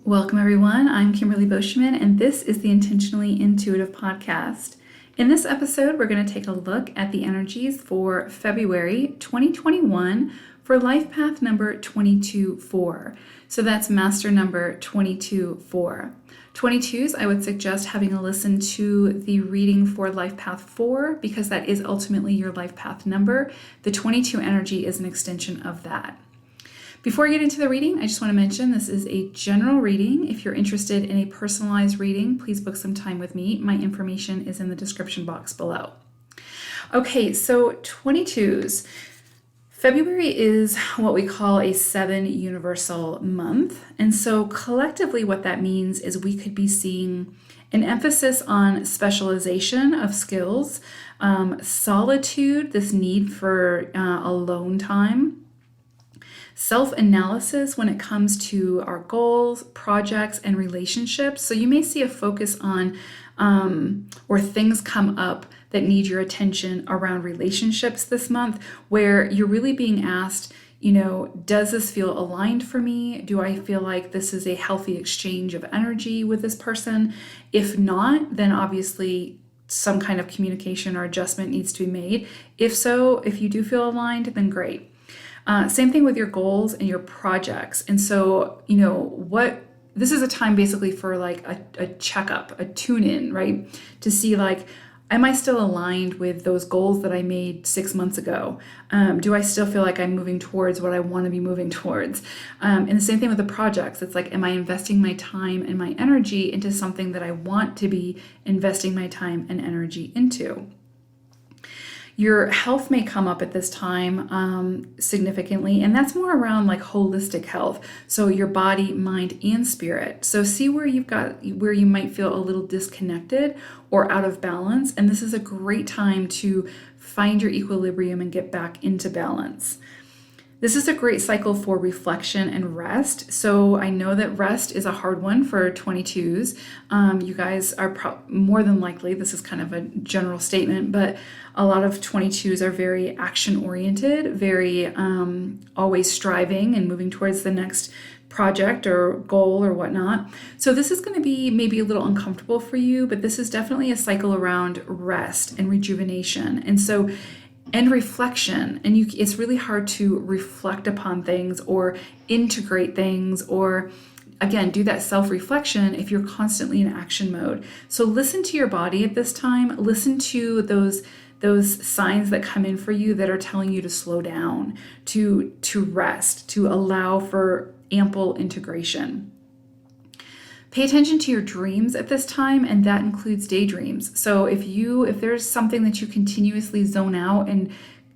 Welcome, everyone. I'm Kimberly Boschman, and this is the Intentionally Intuitive Podcast. In this episode, we're going to take a look at the energies for February 2021 for life path number 22-4. So that's master number 22-4. 22s, I would suggest having a listen to the reading for life path 4 because that is ultimately your life path number. The 22 energy is an extension of that. Before I get into the reading, I just want to mention this is a general reading. If you're interested in a personalized reading, please book some time with me. My information is in the description box below. Okay, so 22s. February is what we call a 7 universal month. And so collectively what that means is we could be seeing an emphasis on specialization of skills, solitude, this need for alone time, self-analysis when it comes to our goals, projects, and relationships. So you may see a focus on or things come up that need your attention around relationships this month, where you're really being asked, does this feel aligned for me? Do I feel like this is a healthy exchange of energy with this person? If not, then obviously some kind of communication or adjustment needs to be made. If so, if you do feel aligned, then great. Same thing with your goals and your projects. And so, this is a time basically for like a checkup, a tune-in, right? To see like, am I still aligned with those goals that I made 6 months ago? Do I still feel like I'm moving towards what I want to be moving towards? And the same thing with the projects. It's like, am I investing my time and my energy into something that I want to be investing my time and energy into? Your health may come up at this time significantly, and that's more around like holistic health. So your body, mind, and spirit. So see where you might feel a little disconnected or out of balance, and this is a great time to find your equilibrium and get back into balance. This is a great cycle for reflection and rest. So I know that rest is a hard one for 22s. You guys are more than likely, this is kind of a general statement, but a lot of 22s are very action-oriented, very always striving and moving towards the next project or goal or whatnot. So this is going to be maybe a little uncomfortable for you, but this is definitely a cycle around rest and rejuvenation. And reflection, and it's really hard to reflect upon things or integrate things or, again, do that self-reflection if you're constantly in action mode. So listen to your body at this time. Listen to those signs that come in for you that are telling you to slow down, to rest, to allow for ample integration. Pay attention to your dreams at this time, and that includes daydreams. So if there's something that you continuously zone out and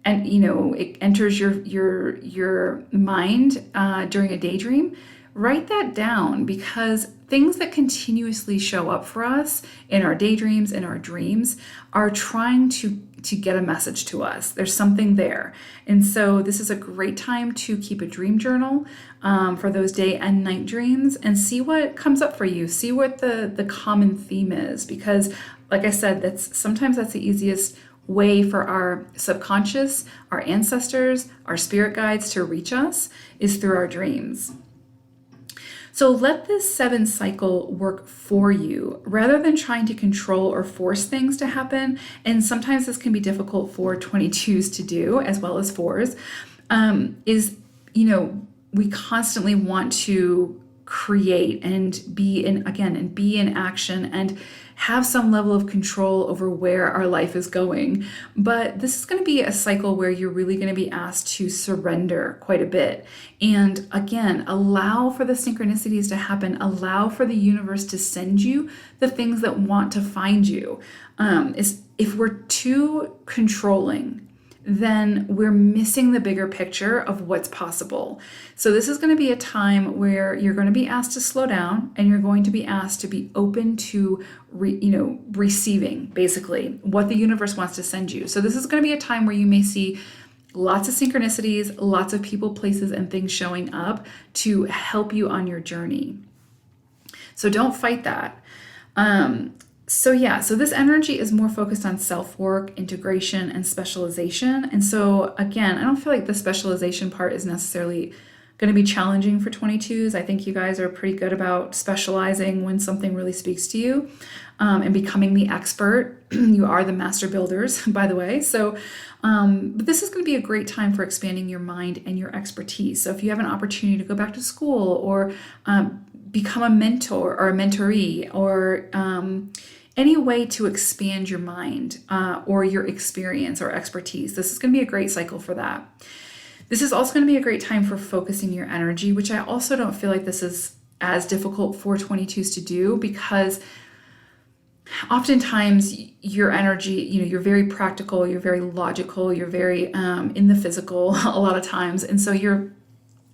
it enters your mind during a daydream, write that down, because things that continuously show up for us in our daydreams and our dreams are trying to get a message to us. There's something there. And so this is a great time to keep a dream journal for those day and night dreams and see what comes up for you. See what the common theme is, because like I said, sometimes that's the easiest way for our subconscious, our ancestors, our spirit guides to reach us is through our dreams. So let this 7 cycle work for you rather than trying to control or force things to happen. And sometimes this can be difficult for 22s to do as well as 4s. We constantly want to create and be in action and have some level of control over where our life is going. But this is going to be a cycle where you're really going to be asked to surrender quite a bit. And again, allow for the synchronicities to happen. Allow for the universe to send you the things that want to find you. If we're too controlling, then we're missing the bigger picture of what's possible. So this is going to be a time where you're going to be asked to slow down, and you're going to be asked to be open to receiving basically what the universe wants to send you. So this is going to be a time where you may see lots of synchronicities, lots of people, places, and things showing up to help you on your journey. So don't fight that. So this energy is more focused on self-work, integration, and specialization. And so again, I don't feel like the specialization part is necessarily going to be challenging for 22s. I think you guys are pretty good about specializing when something really speaks to you, and becoming the expert. You are the master builders, by the way. So, but this is going to be a great time for expanding your mind and your expertise. So if you have an opportunity to go back to school, or become a mentor or a mentoree, or any way to expand your mind, or your experience or expertise, this is going to be a great cycle for that. This is also going to be a great time for focusing your energy, which I also don't feel like this is as difficult for 22s to do, because oftentimes your energy, you're very practical, you're very logical, you're very in the physical a lot of times. And so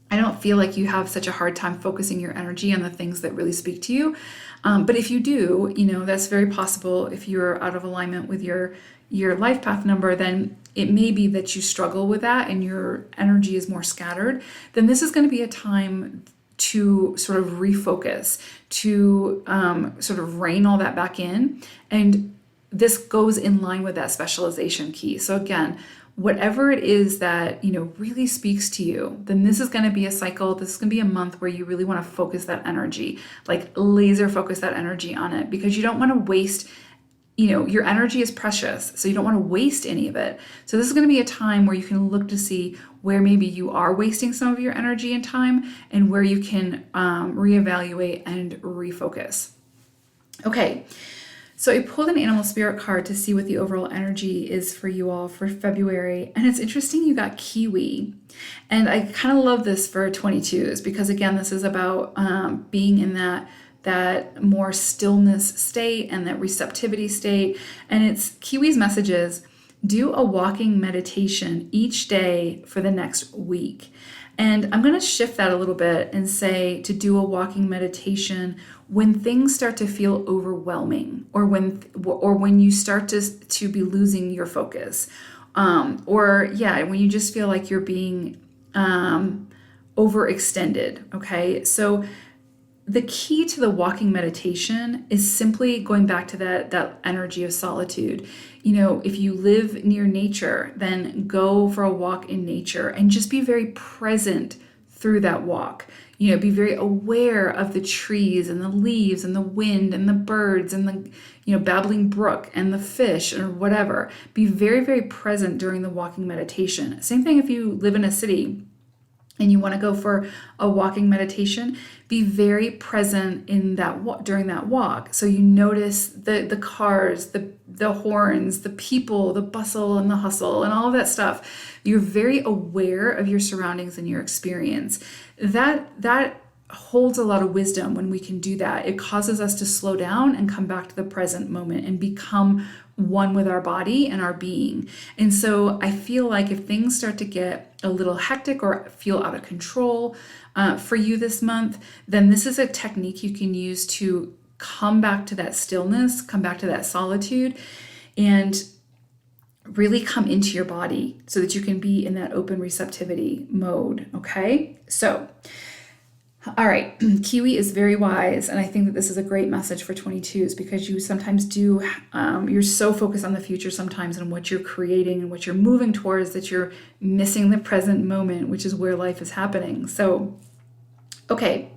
I don't feel like you have such a hard time focusing your energy on the things that really speak to you. But if you do, that's very possible. If you're out of alignment with your life path number, then it may be that you struggle with that and your energy is more scattered. Then this is going to be a time to sort of refocus, to sort of rein all that back in. And this goes in line with that specialization key. So again, whatever it is that, really speaks to you, then this is going to be a cycle. This is going to be a month where you really want to focus that energy, like laser focus that energy on it, because you don't want to waste, your energy is precious. So you don't want to waste any of it. So this is going to be a time where you can look to see where maybe you are wasting some of your energy and time, and where you can reevaluate and refocus. Okay. So I pulled an animal spirit card to see what the overall energy is for you all for February. And it's interesting you got kiwi. And I kind of love this for 22s, because again, this is about being in that more stillness state and that receptivity state. And it's kiwi's messages: do a walking meditation each day for the next week. And I'm going to shift that a little bit and say to do a walking meditation when things start to feel overwhelming, or when you start to be losing your focus, when you just feel like you're being overextended. Okay, so the key to the walking meditation is simply going back to that energy of solitude. If you live near nature, then go for a walk in nature and just be very present through that walk. Be very aware of the trees and the leaves and the wind and the birds and the babbling brook and the fish or whatever. Be very, very present during the walking meditation. Same thing if you live in a city and you want to go for a walking meditation, be very present in that during that walk. So you notice the cars, the horns, the people, the bustle and the hustle and all of that stuff. You're very aware of your surroundings and your experience. That holds a lot of wisdom when we can do that. It causes us to slow down and come back to the present moment and become one with our body and our being. And so I feel like if things start to get a little hectic or feel out of control for you this month, then this is a technique you can use to come back to that stillness, come back to that solitude, and really come into your body so that you can be in that open receptivity mode. Okay, so all right, Kiwi is very wise, and I think that this is a great message for 22s, because you sometimes you're so focused on the future sometimes and what you're creating and what you're moving towards that you're missing the present moment, which is where life is happening. So, okay,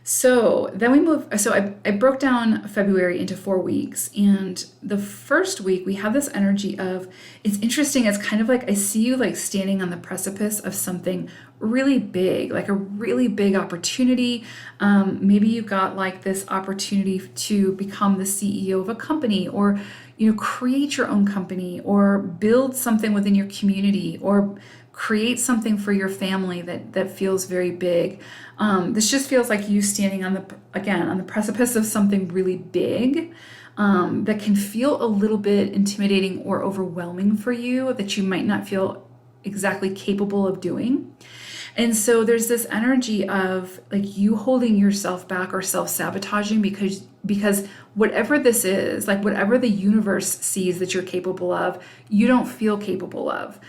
so then we move. So I broke down February into 4 weeks, and the first week we have this energy of, it's interesting. It's kind of like I see you like standing on the precipice of something really big, like a really big opportunity. Maybe you got like this opportunity to become the CEO of a company, or create your own company, or build something within your community, or create something for your family that feels very big. This just feels like you standing on the precipice of something really big, that can feel a little bit intimidating or overwhelming for you, that you might not feel exactly capable of doing. And so there's this energy of like you holding yourself back or self-sabotaging because whatever this is, like whatever the universe sees that you're capable of, you don't feel capable of.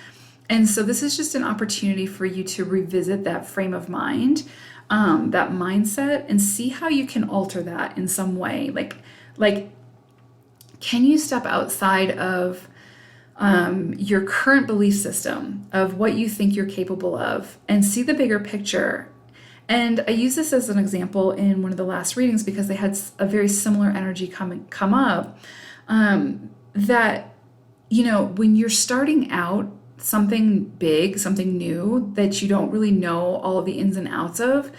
And so this is just an opportunity for you to revisit that frame of mind, that mindset, and see how you can alter that in some way. Like, can you step outside of your current belief system of what you think you're capable of and see the bigger picture And I use this as an example in one of the last readings because they had a very similar energy come up. That, when you're starting out something big, something new that you don't really know all of the ins and outs of,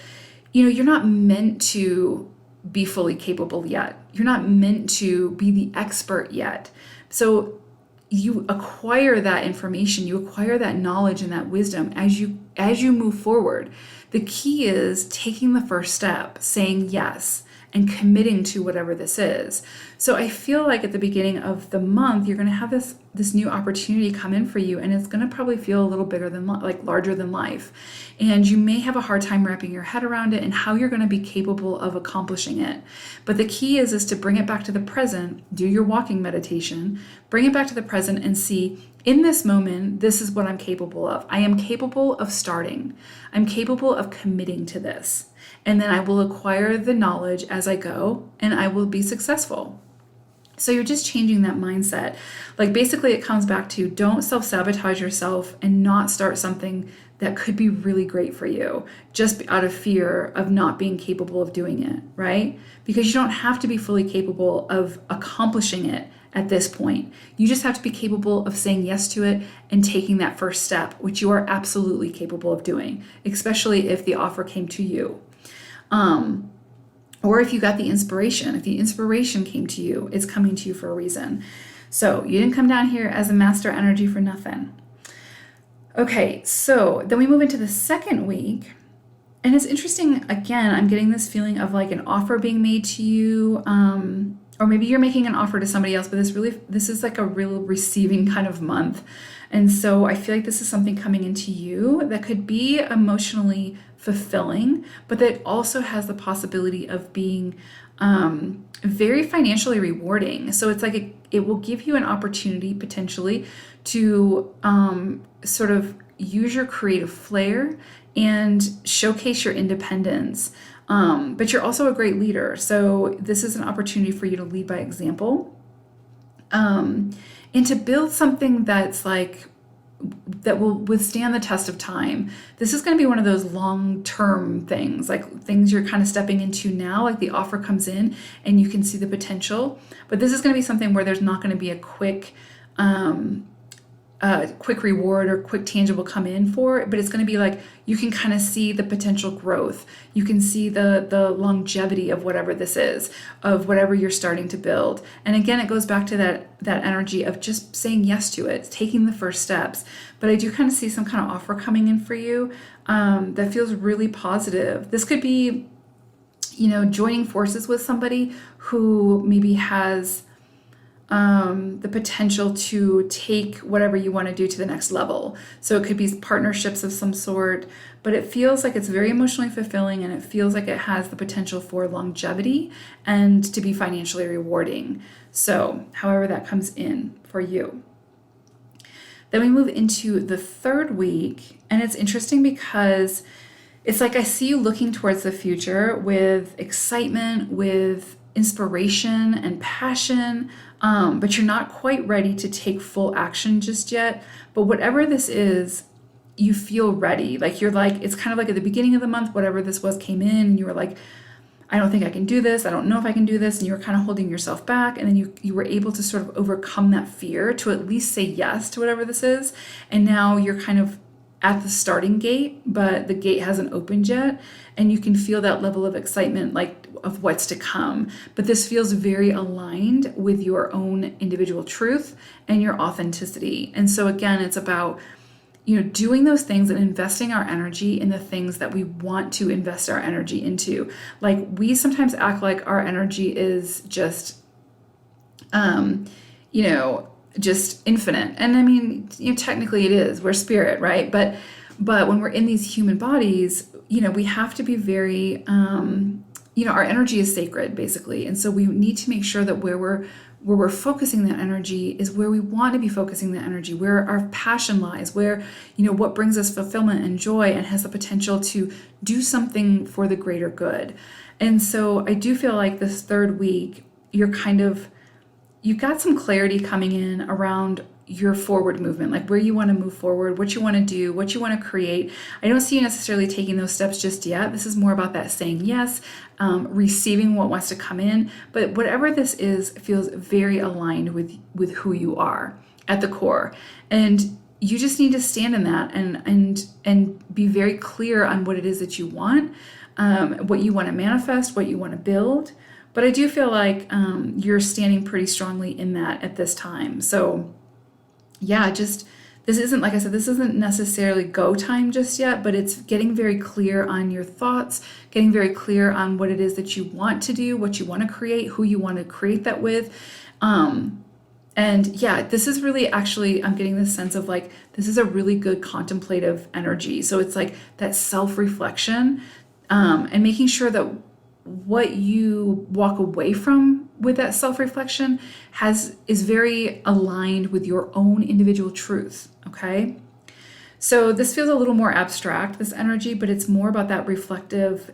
you're not meant to be fully capable yet. You're not meant to be the expert yet. So you acquire that information, you acquire that knowledge and that wisdom as you move forward. The key is taking the first step, saying yes, and committing to whatever this is. So I feel like at the beginning of the month, you're going to have this new opportunity come in for you, and it's going to probably feel a little bigger than larger than life. And you may have a hard time wrapping your head around it and how you're going to be capable of accomplishing it. But the key is to bring it back to the present, do your walking meditation, bring it back to the present and see, in this moment, this is what I'm capable of. I am capable of starting. I'm capable of committing to this. And then I will acquire the knowledge as I go, and I will be successful. So you're just changing that mindset. Like basically it comes back to, don't self-sabotage yourself and not start something that could be really great for you just out of fear of not being capable of doing it, right? Because you don't have to be fully capable of accomplishing it at this point. You just have to be capable of saying yes to it and taking that first step, which you are absolutely capable of doing, especially if the offer came to you. Or if you got the inspiration, if the inspiration came to you, it's coming to you for a reason. So you didn't come down here as a master energy for nothing. Okay, so then we move into the second week. And it's interesting, again, I'm getting this feeling of like an offer being made to you, or maybe you're making an offer to somebody else, but this is like a real receiving kind of month. And so I feel like this is something coming into you that could be emotionally fulfilling, but that also has the possibility of being very financially rewarding. So it's like it will give you an opportunity potentially to sort of use your creative flair and showcase your independence. But you're also a great leader. So this is an opportunity for you to lead by example, and to build something that will withstand the test of time. This is going to be one of those long-term things, like things you're kind of stepping into now, like the offer comes in and you can see the potential. But this is going to be something where there's not going to be a quick reward or quick tangible come in for it, but it's going to be like you can kind of see the potential growth. You can see the longevity of whatever this is, of whatever you're starting to build. And again, it goes back to that energy of just saying yes to it, taking the first steps. But I do kind of see some kind of offer coming in for you that feels really positive. This could be, joining forces with somebody who maybe has the potential to take whatever you want to do to the next level. So it could be partnerships of some sort, but it feels like it's very emotionally fulfilling, and it feels like it has the potential for longevity and to be financially rewarding. So however that comes in for you. Then we move into the third week, and it's interesting because it's like I see you looking towards the future with excitement, with inspiration and passion, but you're not quite ready to take full action just yet. But whatever this is, you feel ready. Like it's kind of like at the beginning of the month, whatever this was came in, and you were like, I don't think I can do this. I don't know if I can do this. And you were kind of holding yourself back. And then you were able to sort of overcome that fear to at least say yes to whatever this is. And now you're kind of at the starting gate, but the gate hasn't opened yet. And you can feel that level of excitement, like of what's to come. But this feels very aligned with your own individual truth and your authenticity. And so again, it's about, doing those things and investing our energy in the things that we want to invest our energy into. Like we sometimes act like our energy is just, just infinite. And I mean, technically it is. We're spirit, right? But when we're in these human bodies, we have to be very, our energy is sacred, basically. And so we need to make sure that where we're focusing that energy is where we want to be focusing that energy, where our passion lies, where, what brings us fulfillment and joy and has the potential to do something for the greater good. And so I do feel like this third week, you've got some clarity coming in around your forward movement, like where you want to move forward, what you want to do, what you want to create. I don't see you necessarily taking those steps just yet. This is more about that saying yes, receiving what wants to come in. But whatever this is, feels very aligned with who you are at the core. And you just need to stand in that and be very clear on what it is that you want, what you want to manifest, what you want to build. But I do feel like you're standing pretty strongly in that at this time. So yeah, this isn't, like I said, this isn't necessarily go time just yet, but it's getting very clear on your thoughts, getting very clear on what it is that you want to do, what you want to create, who you want to create that with. And yeah, this is really actually, I'm getting this sense of like, this is a really good contemplative energy. So it's like that self-reflection, and making sure that what you walk away from with that self-reflection is very aligned with your own individual truth, okay? So this feels a little more abstract, this energy, but it's more about that reflective,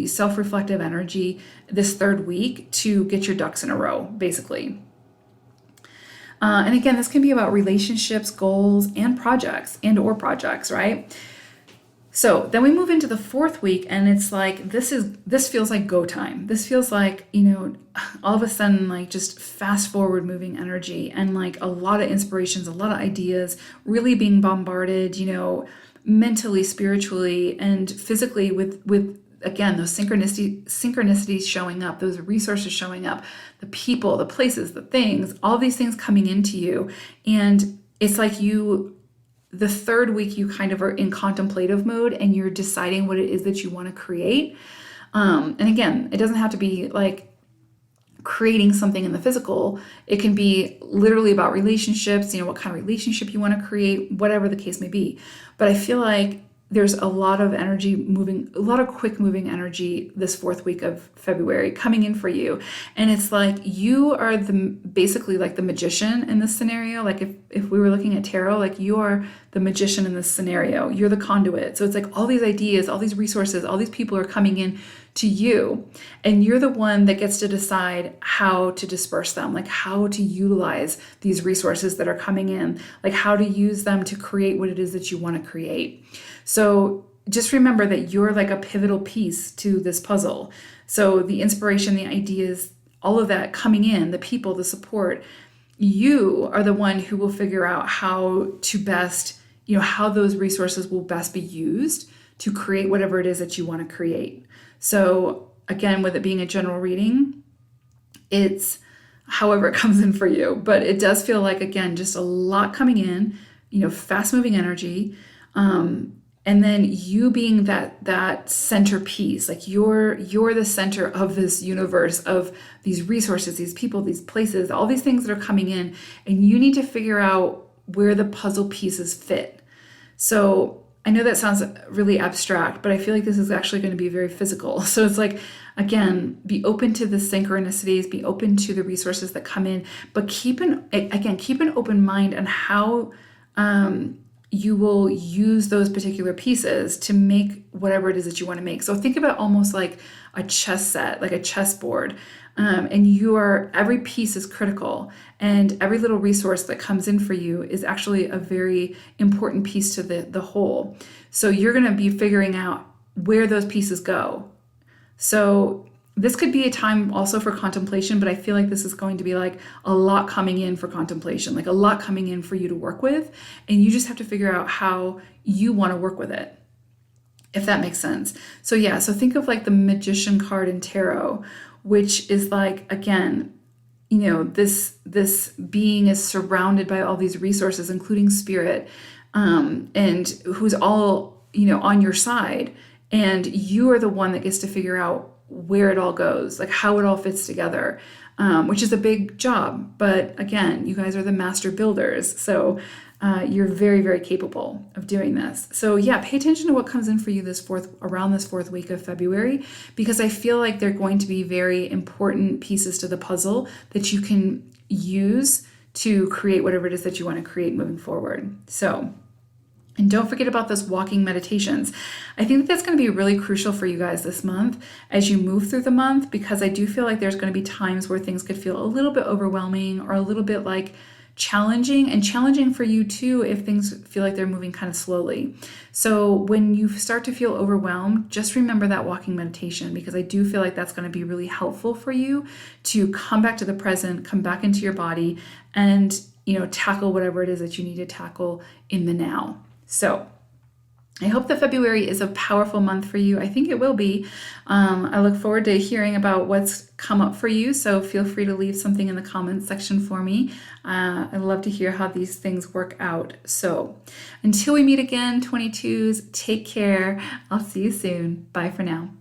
self-reflective energy this third week to get your ducks in a row, basically. And again, this can be about relationships, goals, and or projects, right? So then we move into the fourth week, and it's like, this feels like go time. This feels like, all of a sudden, like just fast forward moving energy and like a lot of inspirations, a lot of ideas, really being bombarded, mentally, spiritually, and physically with again, those synchronicities showing up, those resources showing up, the people, the places, the things, all these things coming into you. And it's like the third week, you kind of are in contemplative mode and you're deciding what it is that you want to create. And again, it doesn't have to be like creating something in the physical. It can be literally about relationships, what kind of relationship you want to create, whatever the case may be. But I feel like there's a lot of energy moving, a lot of quick moving energy this fourth week of February coming in for you. And it's like you are basically like the magician in this scenario. Like if we were looking at tarot, like you are the magician in this scenario. You're the conduit. So it's like all these ideas, all these resources, all these people are coming in to you. And you're the one that gets to decide how to disperse them, like how to utilize these resources that are coming in, like how to use them to create what it is that you want to create. So just remember that you're like a pivotal piece to this puzzle. So the inspiration, the ideas, all of that coming in, the people, the support, you are the one who will figure out how to best, how those resources will best be used to create whatever it is that you want to create. So again, with it being a general reading, it's however it comes in for you. But it does feel like, again, just a lot coming in, fast moving energy. And then you being that centerpiece, like you're the center of this universe of these resources, these people, these places, all these things that are coming in, and you need to figure out where the puzzle pieces fit. So I know that sounds really abstract, but I feel like this is actually going to be very physical. So it's like, again, be open to the synchronicities, be open to the resources that come in, but keep an open mind on how you will use those particular pieces to make whatever it is that you want to make. So think about almost like a chess set, like a chessboard. And every piece is critical, and every little resource that comes in for you is actually a very important piece to the whole. So you're going to be figuring out where those pieces go. So this could be a time also for contemplation, but I feel like this is going to be like a lot coming in for contemplation, like a lot coming in for you to work with. And you just have to figure out how you want to work with it, if that makes sense. So yeah, so think of like the magician card in tarot, which is like, again, this being is surrounded by all these resources, including spirit, and who's all, on your side. And you are the one that gets to figure out where it all goes, like how it all fits together, which is a big job. But again, you guys are the master builders. So you're very, very capable of doing this. So yeah, pay attention to what comes in for you around this fourth week of February, because I feel like they're going to be very important pieces to the puzzle that you can use to create whatever it is that you want to create moving forward. And don't forget about those walking meditations. I think that's going to be really crucial for you guys this month as you move through the month, because I do feel like there's going to be times where things could feel a little bit overwhelming or a little bit like challenging, and challenging for you too if things feel like they're moving kind of slowly. So when you start to feel overwhelmed, just remember that walking meditation, because I do feel like that's going to be really helpful for you to come back to the present, come back into your body, and tackle whatever it is that you need to tackle in the now. So I hope that February is a powerful month for you. I think it will be. I look forward to hearing about what's come up for you. So feel free to leave something in the comments section for me. I'd love to hear how these things work out. So until we meet again, 22s, take care. I'll see you soon. Bye for now.